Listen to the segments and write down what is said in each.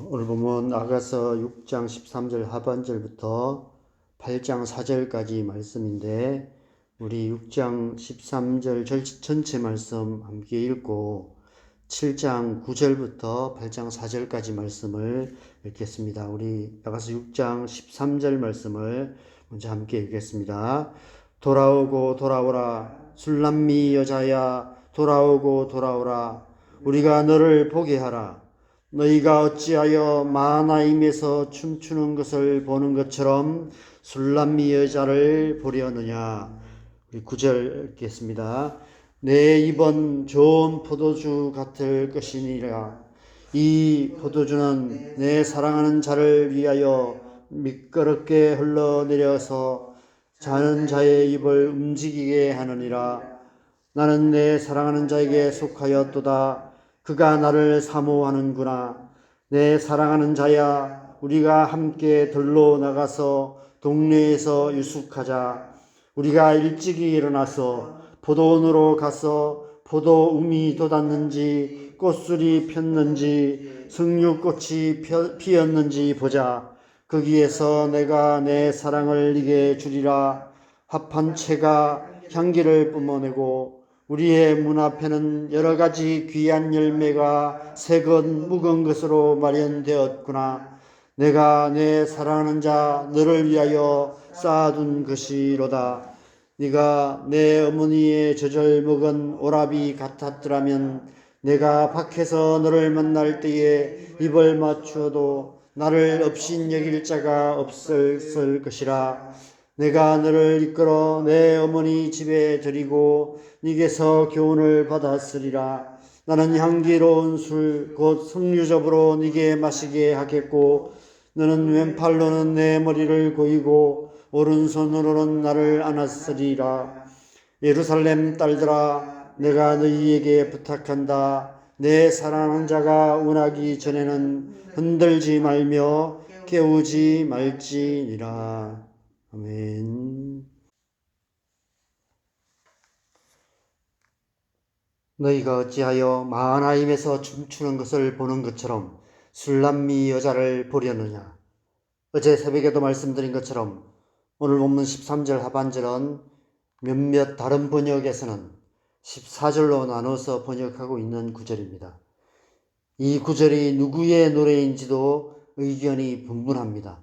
오늘 보면 아가서 6장 13절 하반절부터 8장 4절까지 말씀인데 우리 6장 13절 전체 말씀 함께 읽고 7장 9절부터 8장 4절까지 말씀을 읽겠습니다. 우리 아가서 6장 13절 말씀을 먼저 함께 읽겠습니다. 돌아오고 돌아오라 술람미 여자야, 돌아오고 돌아오라 우리가 너를 보게 하라. 너희가 어찌하여 마하나임에서 춤추는 것을 보는 것처럼 술람미 여자를 보려느냐. 우리 9절 읽겠습니다. 내 입은 좋은 포도주 같을 것이니라. 이 포도주는 내 사랑하는 자를 위하여 미끄럽게 흘러내려서 자는 자의 입을 움직이게 하느니라. 나는 내 사랑하는 자에게 속하였도다. 그가 나를 사모하는구나. 내 사랑하는 자야, 우리가 함께 들로 나가서 동네에서 유숙하자. 우리가 일찍이 일어나서 포도원으로 가서 포도움이 돋았는지 꽃술이 폈는지 석류꽃이 피었는지 보자. 거기에서 내가 내 사랑을 네게 주리라. 합한 채가 향기를 뿜어내고 우리의 문 앞에는 여러 가지 귀한 열매가 새 것 묵은 것으로 마련되었구나. 내가 내 사랑하는 자 너를 위하여 쌓아둔 것이로다. 네가 내 어머니의 젖을 먹은 오라비 같았더라면 내가 밖에서 너를 만날 때에 입을 맞추어도 나를 없인 여길 자가 없었을 것이라. 내가 너를 이끌어 내 어머니 집에 들이고 네게서 교훈을 받았으리라. 나는 향기로운 술 곧 석류즙으로 네게 마시게 하겠고 너는 왼팔로는 내 머리를 고이고 오른손으로는 나를 안았으리라. 예루살렘 딸들아, 내가 너희에게 부탁한다. 내 사랑하는 자가 운하기 전에는 흔들지 말며 깨우지 말지니라. 아멘. 너희가 어찌하여 마하나임에서 춤추는 것을 보는 것처럼 술람미 여자를 보려느냐. 어제 새벽에도 말씀드린 것처럼 오늘 본문 13절 하반절은 몇몇 다른 번역에서는 14절로 나눠서 번역하고 있는 구절입니다. 이 구절이 누구의 노래인지도 의견이 분분합니다.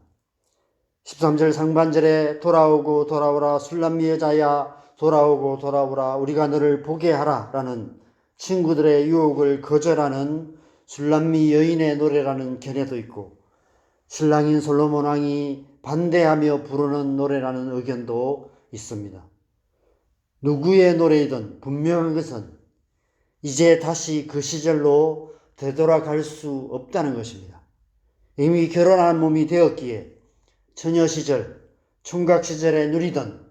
13절 상반절에 돌아오고 돌아오라 술람미 여자야, 돌아오고 돌아오라 우리가 너를 보게 하라 라는 친구들의 유혹을 거절하는 술람미 여인의 노래라는 견해도 있고, 신랑인 솔로몬 왕이 반대하며 부르는 노래라는 의견도 있습니다. 누구의 노래이든 분명한 것은 이제 다시 그 시절로 되돌아갈 수 없다는 것입니다. 이미 결혼한 몸이 되었기에 처녀 시절, 총각 시절에 누리던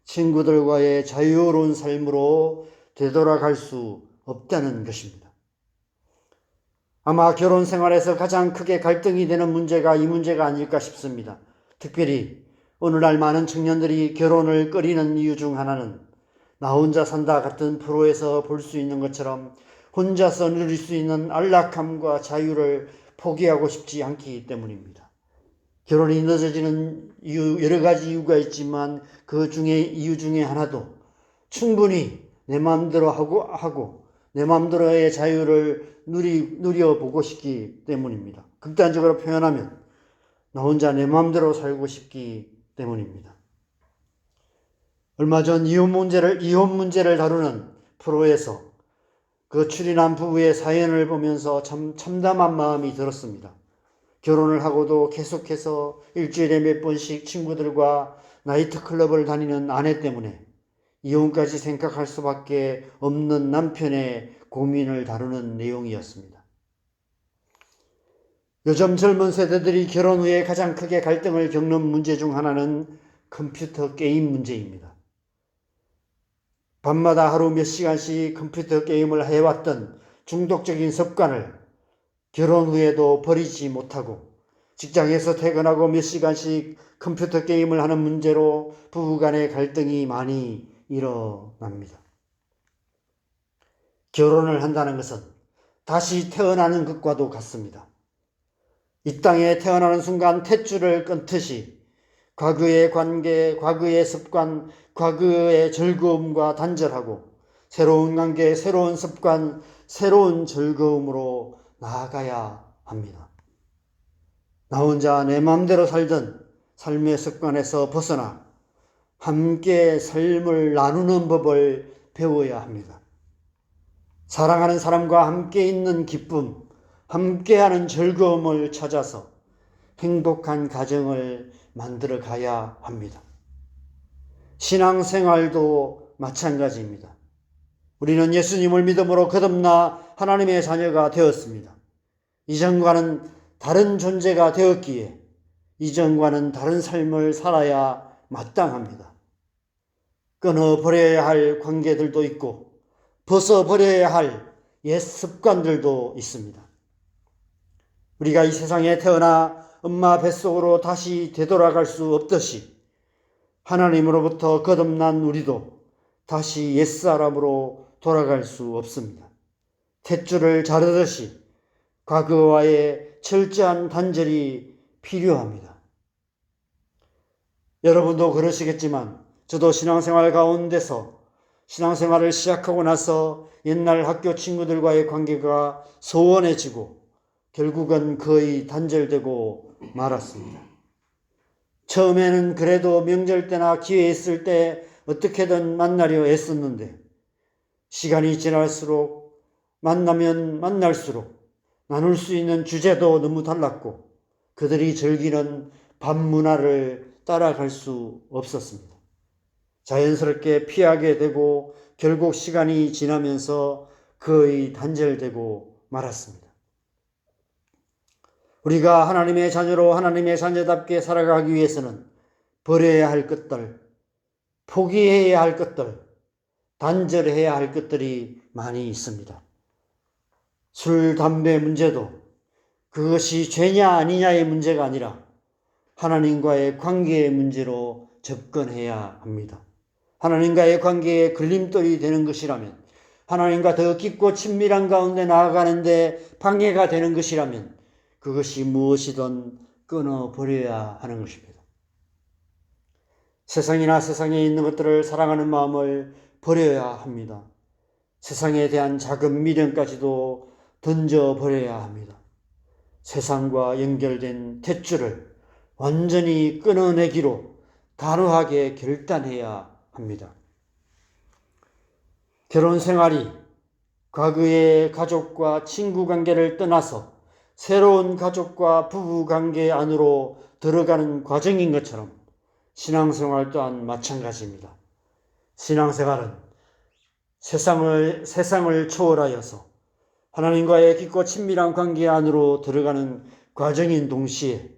친구들과의 자유로운 삶으로 되돌아갈 수 없다는 것입니다. 아마 결혼 생활에서 가장 크게 갈등이 되는 문제가 이 문제가 아닐까 싶습니다. 특별히 오늘날 많은 청년들이 결혼을 꺼리는 이유 중 하나는 나 혼자 산다 같은 프로에서 볼 수 있는 것처럼 혼자서 누릴 수 있는 안락함과 자유를 포기하고 싶지 않기 때문입니다. 결혼이 늦어지는 이유, 여러 가지 이유가 있지만 그 중에 이유 중에 하나도 충분히 내 마음대로 하고 내 마음대로의 자유를 누려보고 싶기 때문입니다. 극단적으로 표현하면 나 혼자 내 마음대로 살고 싶기 때문입니다. 얼마 전 이혼 문제를 다루는 프로에서 그 출연한 부부의 사연을 보면서 참 참담한 마음이 들었습니다. 결혼을 하고도 계속해서 일주일에 몇 번씩 친구들과 나이트클럽을 다니는 아내 때문에 이혼까지 생각할 수밖에 없는 남편의 고민을 다루는 내용이었습니다. 요즘 젊은 세대들이 결혼 후에 가장 크게 갈등을 겪는 문제 중 하나는 컴퓨터 게임 문제입니다. 밤마다 하루 몇 시간씩 컴퓨터 게임을 해왔던 중독적인 습관을 결혼 후에도 버리지 못하고 직장에서 퇴근하고 몇 시간씩 컴퓨터 게임을 하는 문제로 부부간의 갈등이 많이 일어납니다. 결혼을 한다는 것은 다시 태어나는 것과도 같습니다. 이 땅에 태어나는 순간 탯줄을 끊듯이 과거의 관계, 과거의 습관, 과거의 즐거움과 단절하고 새로운 관계, 새로운 습관, 새로운 즐거움으로 나아가야 합니다. 나 혼자 내 마음대로 살던 삶의 습관에서 벗어나 함께 삶을 나누는 법을 배워야 합니다. 사랑하는 사람과 함께 있는 기쁨, 함께하는 즐거움을 찾아서 행복한 가정을 만들어 가야 합니다. 신앙생활도 마찬가지입니다. 우리는 예수님을 믿음으로 거듭나 하나님의 자녀가 되었습니다. 이전과는 다른 존재가 되었기에 이전과는 다른 삶을 살아야 마땅합니다. 끊어버려야 할 관계들도 있고 벗어버려야 할 옛 습관들도 있습니다. 우리가 이 세상에 태어나 엄마 뱃속으로 다시 되돌아갈 수 없듯이 하나님으로부터 거듭난 우리도 다시 옛사람으로 돌아갈 수 없습니다. 탯줄을 자르듯이 과거와의 철저한 단절이 필요합니다. 여러분도 그러시겠지만 저도 신앙생활 가운데서 신앙생활을 시작하고 나서 옛날 학교 친구들과의 관계가 소원해지고 결국은 거의 단절되고 말았습니다. 처음에는 그래도 명절 때나 기회 있을 때 어떻게든 만나려 애썼는데 시간이 지날수록 만나면 만날수록 나눌 수 있는 주제도 너무 달랐고 그들이 즐기는 밥 문화를 따라갈 수 없었습니다. 자연스럽게 피하게 되고 결국 시간이 지나면서 거의 단절되고 말았습니다. 우리가 하나님의 자녀로 하나님의 자녀답게 살아가기 위해서는 버려야 할 것들, 포기해야 할 것들, 단절해야 할 것들이 많이 있습니다. 술, 담배 문제도 그것이 죄냐 아니냐의 문제가 아니라 하나님과의 관계의 문제로 접근해야 합니다. 하나님과의 관계에 걸림돌이 되는 것이라면, 하나님과 더 깊고 친밀한 가운데 나아가는데 방해가 되는 것이라면 그것이 무엇이든 끊어버려야 하는 것입니다. 세상이나 세상에 있는 것들을 사랑하는 마음을 버려야 합니다. 세상에 대한 작은 미련까지도 던져버려야 합니다. 세상과 연결된 탯줄을 완전히 끊어내기로 단호하게 결단해야 합니다. 결혼 생활이 과거의 가족과 친구 관계를 떠나서 새로운 가족과 부부 관계 안으로 들어가는 과정인 것처럼 신앙생활 또한 마찬가지입니다. 신앙생활은 세상을 초월하여서 하나님과의 깊고 친밀한 관계 안으로 들어가는 과정인 동시에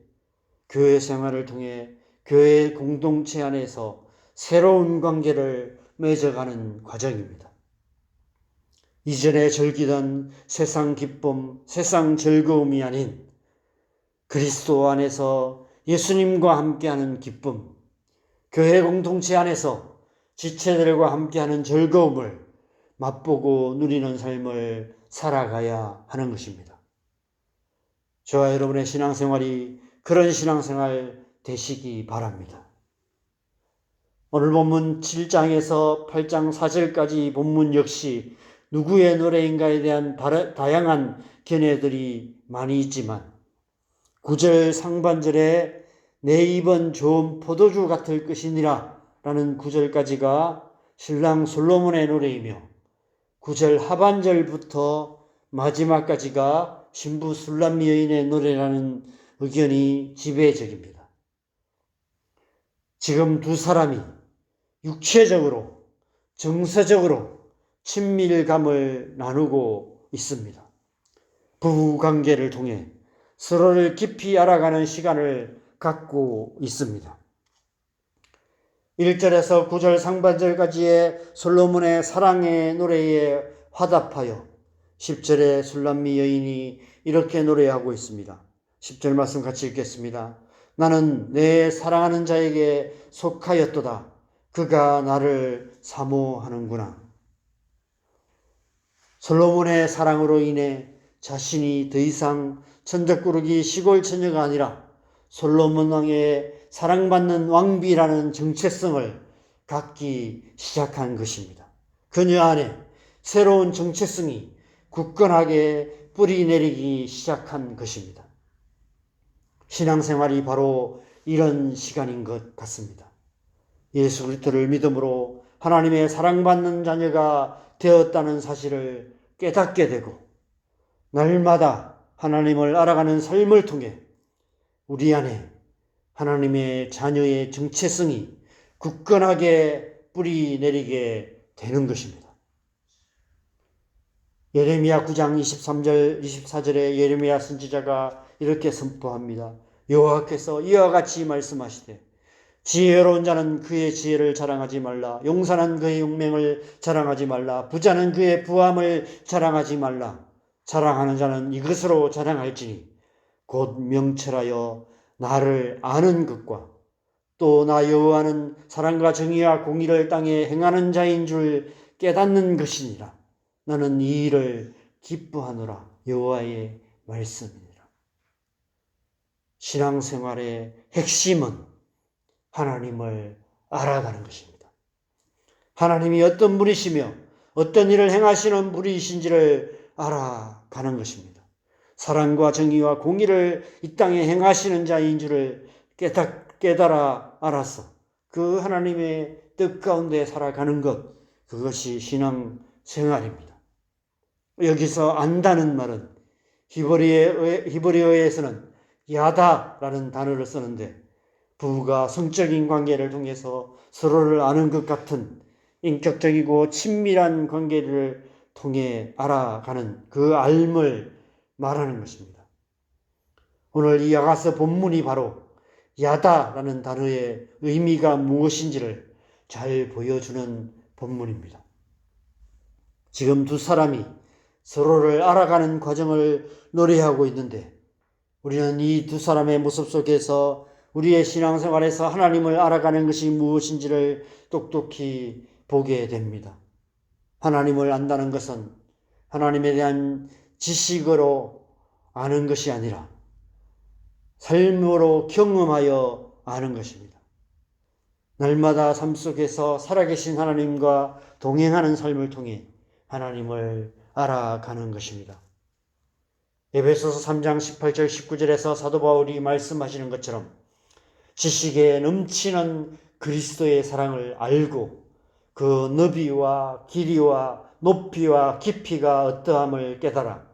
교회 생활을 통해 교회 공동체 안에서 새로운 관계를 맺어가는 과정입니다. 이전에 즐기던 세상 기쁨, 세상 즐거움이 아닌 그리스도 안에서 예수님과 함께하는 기쁨, 교회 공동체 안에서 지체들과 함께하는 즐거움을 맛보고 누리는 삶을 살아가야 하는 것입니다. 저와 여러분의 신앙생활이 그런 신앙생활 되시기 바랍니다. 오늘 본문 7장에서 8장 4절까지 본문 역시 누구의 노래인가에 대한 다양한 견해들이 많이 있지만 9절 상반절에 내 입은 좋은 포도주 같을 것이니라 라는 9절까지가 신랑 솔로몬의 노래이며 9절 하반절부터 마지막까지가 신부 술람미 여인의 노래라는 의견이 지배적입니다. 지금 두 사람이 육체적으로, 정서적으로 친밀감을 나누고 있습니다. 부부관계를 통해 서로를 깊이 알아가는 시간을 갖고 있습니다. 1절에서 9절 상반절까지의 솔로몬의 사랑의 노래에 화답하여 10절에 술람미 여인이 이렇게 노래하고 있습니다. 10절 말씀 같이 읽겠습니다. 나는 내 사랑하는 자에게 속하였도다. 그가 나를 사모하는구나. 솔로몬의 사랑으로 인해 자신이 더 이상 천적꾸러기 시골 처녀가 아니라 솔로몬 왕의 사랑받는 왕비라는 정체성을 갖기 시작한 것입니다. 그녀 안에 새로운 정체성이 굳건하게 뿌리 내리기 시작한 것입니다. 신앙생활이 바로 이런 시간인 것 같습니다. 예수 그리스도를 믿음으로 하나님의 사랑받는 자녀가 되었다는 사실을 깨닫게 되고 날마다 하나님을 알아가는 삶을 통해 우리 안에 하나님의 자녀의 정체성이 굳건하게 뿌리 내리게 되는 것입니다. 예레미야 9장 23절 24절에 예레미야 선지자가 이렇게 선포합니다. 여호와께서 이와 같이 말씀하시되 지혜로운 자는 그의 지혜를 자랑하지 말라. 용사는 그의 용맹을 자랑하지 말라. 부자는 그의 부함을 자랑하지 말라. 자랑하는 자는 이것으로 자랑할지니 곧 명철하여 나를 아는 것과 또 나 여호와는 사랑과 정의와 공의를 땅에 행하는 자인 줄 깨닫는 것이니라. 나는 이 일을 기뻐하노라. 여호와의 말씀이니라. 신앙생활의 핵심은 하나님을 알아가는 것입니다. 하나님이 어떤 분이시며 어떤 일을 행하시는 분이신지를 알아가는 것입니다. 사랑과 정의와 공의를 이 땅에 행하시는 자인 줄을 깨달아 알아서 그 하나님의 뜻 가운데 살아가는 것, 그것이 신앙생활입니다. 여기서 안다는 말은 히브리어에서는 야다라는 단어를 쓰는데 부부가 성적인 관계를 통해서 서로를 아는 것 같은 인격적이고 친밀한 관계를 통해 알아가는 그 알을 말하는 것입니다. 오늘 이 야가서 본문이 바로 야다라는 단어의 의미가 무엇인지를 잘 보여주는 본문입니다. 지금 두 사람이 서로를 알아가는 과정을 노래하고 있는데 우리는 이 두 사람의 모습 속에서 우리의 신앙생활에서 하나님을 알아가는 것이 무엇인지를 똑똑히 보게 됩니다. 하나님을 안다는 것은 하나님에 대한 지식으로 아는 것이 아니라 삶으로 경험하여 아는 것입니다. 날마다 삶 속에서 살아계신 하나님과 동행하는 삶을 통해 하나님을 알아가는 것입니다. 에베소서 3장 18절 19절에서 사도 바울이 말씀하시는 것처럼 지식에 넘치는 그리스도의 사랑을 알고 그 너비와 길이와 높이와 깊이가 어떠함을 깨달아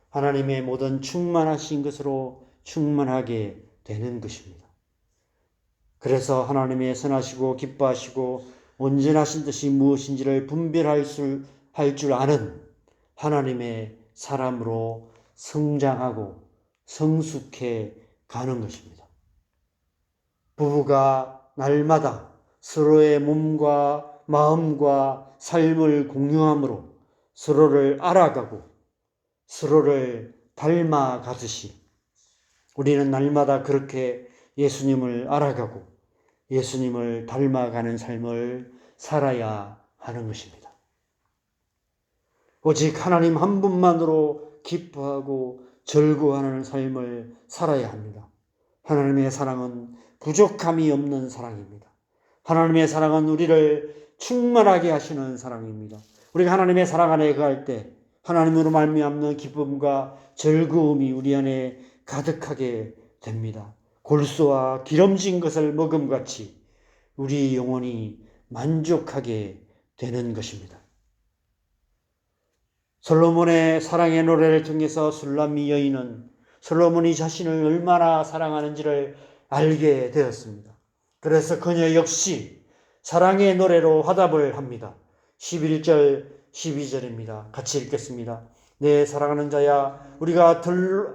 하나님의 모든 충만하신 것으로 충만하게 되는 것입니다. 그래서 하나님의 선하시고 기뻐하시고 온전하신 뜻이 무엇인지를 분별할 줄 아는 하나님의 사람으로 성장하고 성숙해 가는 것입니다. 부부가 날마다 서로의 몸과 마음과 삶을 공유함으로 서로를 알아가고 서로를 닮아가듯이 우리는 날마다 그렇게 예수님을 알아가고 예수님을 닮아가는 삶을 살아야 하는 것입니다. 오직 하나님 한 분만으로 기뻐하고 즐거워하는 삶을 살아야 합니다. 하나님의 사랑은 부족함이 없는 사랑입니다. 하나님의 사랑은 우리를 충만하게 하시는 사랑입니다. 우리가 하나님의 사랑 안에 거할 때 하나님으로 말미암는 기쁨과 즐거움이 우리 안에 가득하게 됩니다. 골수와 기름진 것을 먹음같이 우리 영혼이 만족하게 되는 것입니다. 솔로몬의 사랑의 노래를 통해서 술람미 여인은 솔로몬이 자신을 얼마나 사랑하는지를 알게 되었습니다. 그래서 그녀 역시 사랑의 노래로 화답을 합니다. 11절 12절입니다. 같이 읽겠습니다. 내 사랑하는 자야, 우리가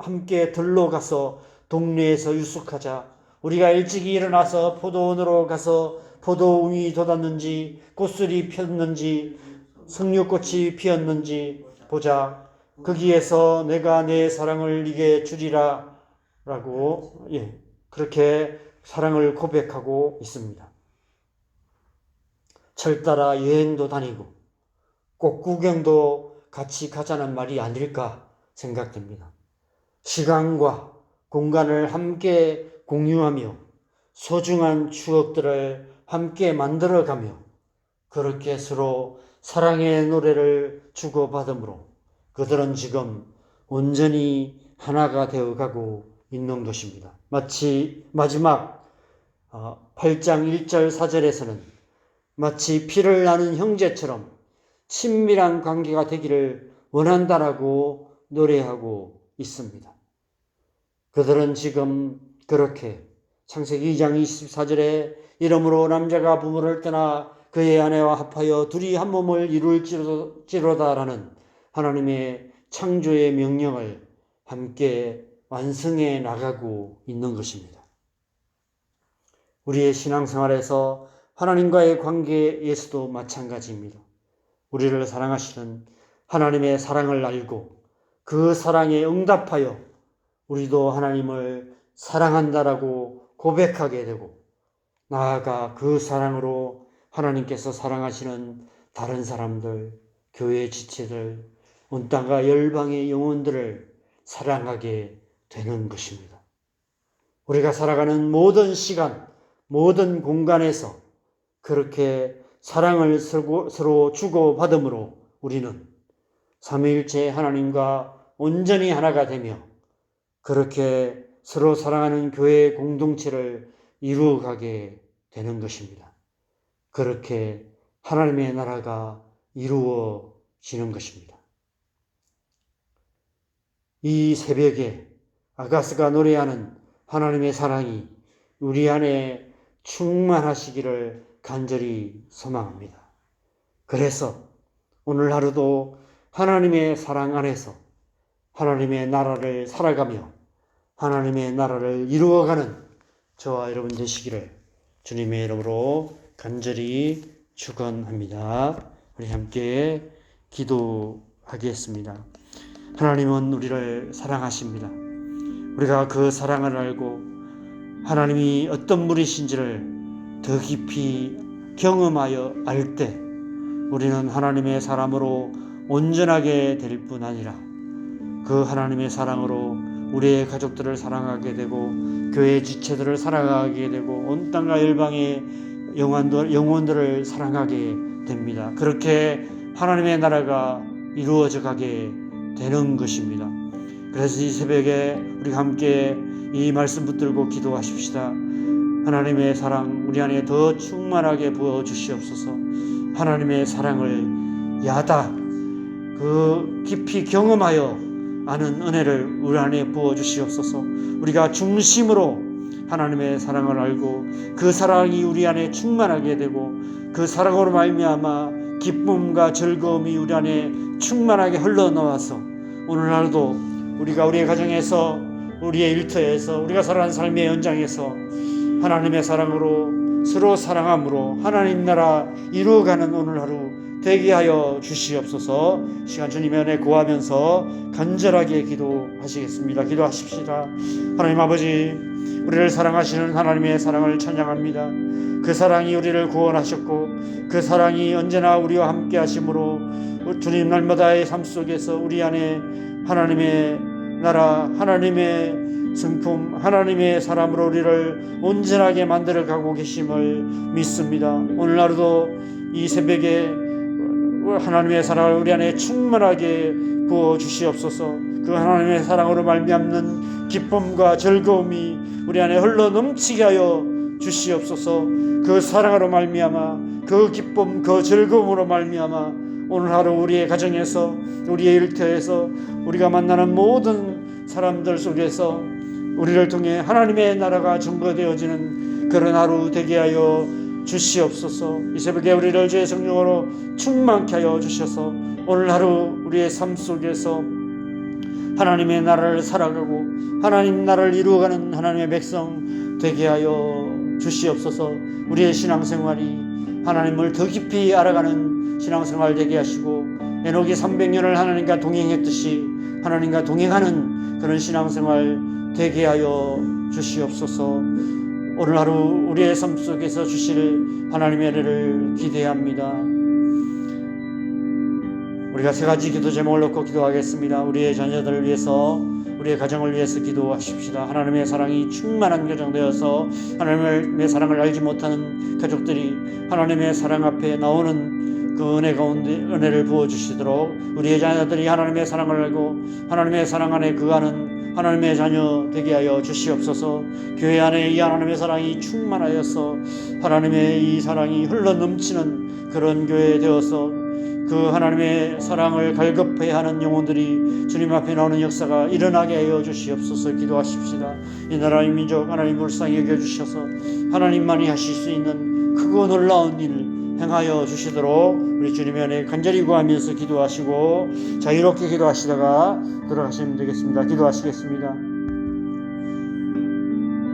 함께 들로 가서 동네에서 유숙하자. 우리가 일찍이 일어나서 포도원으로 가서 포도웅이 돋았는지 꽃술이 폈는지 석류꽃이 피었는지 보자. 거기에서 내가 내 사랑을 네게 주리라 라고 그렇게 사랑을 고백하고 있습니다. 철 따라 여행도 다니고 꽃 구경도 같이 가자는 말이 아닐까 생각됩니다. 시간과 공간을 함께 공유하며 소중한 추억들을 함께 만들어가며 그렇게 서로 사랑의 노래를 주고받으므로 그들은 지금 온전히 하나가 되어가고 있는 것입니다. 마치 마지막 8장 1절 4절에서는 마치 피를 나눈 형제처럼 친밀한 관계가 되기를 원한다라고 노래하고 있습니다. 그들은 지금 그렇게 창세기 2장 24절에 이러므로 남자가 부모를 떠나 그의 아내와 합하여 둘이 한 몸을 이룰지로다라는 하나님의 창조의 명령을 함께 완성해 나가고 있는 것입니다. 우리의 신앙생활에서 하나님과의 관계에서도 마찬가지입니다. 우리를 사랑하시는 하나님의 사랑을 알고 그 사랑에 응답하여 우리도 하나님을 사랑한다라고 고백하게 되고 나아가 그 사랑으로 하나님께서 사랑하시는 다른 사람들, 교회 지체들, 온 땅과 열방의 영혼들을 사랑하게 되는 것입니다. 우리가 살아가는 모든 시간, 모든 공간에서 그렇게 사랑을 서로 주고받음으로 우리는 삼위일체 하나님과 온전히 하나가 되며 그렇게 서로 사랑하는 교회 공동체를 이루어가게 되는 것입니다. 그렇게 하나님의 나라가 이루어지는 것입니다. 이 새벽에 아가스가 노래하는 하나님의 사랑이 우리 안에 충만하시기를 간절히 소망합니다. 그래서 오늘 하루도 하나님의 사랑 안에서 하나님의 나라를 살아가며 하나님의 나라를 이루어가는 저와 여러분 되시기를 주님의 이름으로 간절히 축원합니다. 우리 함께 기도하겠습니다. 하나님은 우리를 사랑하십니다. 우리가 그 사랑을 알고 하나님이 어떤 분이신지를 더 깊이 경험하여 알 때 우리는 하나님의 사람으로 온전하게 될 뿐 아니라 그 하나님의 사랑으로 우리의 가족들을 사랑하게 되고 교회 지체들을 사랑하게 되고 온 땅과 열방의 영혼들을 사랑하게 됩니다. 그렇게 하나님의 나라가 이루어져 가게 되는 것입니다. 그래서 이 새벽에 우리가 함께 이 말씀 붙들고 기도하십시다. 하나님의 사랑 우리 안에 더 충만하게 부어주시옵소서. 하나님의 사랑을 야다 그 깊이 경험하여 아는 은혜를 우리 안에 부어주시옵소서. 우리가 중심으로 하나님의 사랑을 알고 그 사랑이 우리 안에 충만하게 되고 그 사랑으로 말미암아 기쁨과 즐거움이 우리 안에 충만하게 흘러나와서 오늘 하루도 우리가 우리의 가정에서 우리의 일터에서 우리가 살아가는 삶의 현장에서 하나님의 사랑으로 서로 사랑함으로 하나님 나라 이루어가는 오늘 하루 되게 하여 주시옵소서. 시간 주님의 은혜 구하면서 간절하게 기도하시겠습니다. 기도하십시다. 하나님 아버지, 우리를 사랑하시는 하나님의 사랑을 찬양합니다. 그 사랑이 우리를 구원하셨고 그 사랑이 언제나 우리와 함께 하심으로 주님 날마다의 삶 속에서 우리 안에 하나님의 나라, 하나님의 성품, 하나님의 사람으로 우리를 온전하게 만들어가고 계심을 믿습니다. 오늘 하루도 이 새벽에 하나님의 사랑을 우리 안에 충만하게 부어주시옵소서. 그 하나님의 사랑으로 말미암는 기쁨과 즐거움이 우리 안에 흘러 넘치게 하여 주시옵소서. 그 사랑으로 말미암아 그 기쁨, 그 즐거움으로 말미암아 오늘 하루 우리의 가정에서 우리의 일터에서 우리가 만나는 모든 사람들 속에서 우리를 통해 하나님의 나라가 증거되어지는 그런 하루 되게 하여 주시옵소서. 이 새벽에 우리를 주의 성령으로 충만케 하여 주셔서 오늘 하루 우리의 삶 속에서 하나님의 나라를 살아가고 하나님 나라를 이루어가는 하나님의 백성 되게 하여 주시옵소서. 우리의 신앙생활이 하나님을 더 깊이 알아가는 신앙생활 되게 하시고 에녹이 300년을 하나님과 동행했듯이 하나님과 동행하는 그런 신앙생활 되게 하여 주시옵소서. 오늘 하루 우리의 삶 속에서 주실 하나님의 은혜를 기대합니다. 우리가 세 가지 기도 제목을 놓고 기도하겠습니다. 우리의 자녀들을 위해서, 우리의 가정을 위해서 기도하십시다. 하나님의 사랑이 충만한 가정 되어서 하나님의 사랑을 알지 못하는 가족들이 하나님의 사랑 앞에 나오는 그 은혜 가운데 은혜를 부어주시도록 우리의 자녀들이 하나님의 사랑을 알고 하나님의 사랑 안에 거하는 하나님의 자녀 되게 하여 주시옵소서. 교회 안에 이 하나님의 사랑이 충만하여서 하나님의 이 사랑이 흘러넘치는 그런 교회 되어서 그 하나님의 사랑을 갈급해야 하는 영혼들이 주님 앞에 나오는 역사가 일어나게 하여 주시옵소서. 기도하십시다. 이 나라의 민족 하나님 불쌍히 여겨주셔서 하나님만이 하실 수 있는 크고 놀라운 일 행하여 주시도록 우리 주님의 은혜 간절히 구하면서 기도하시고 자유롭게 기도하시다가 들어가시면 되겠습니다. 기도하시겠습니다.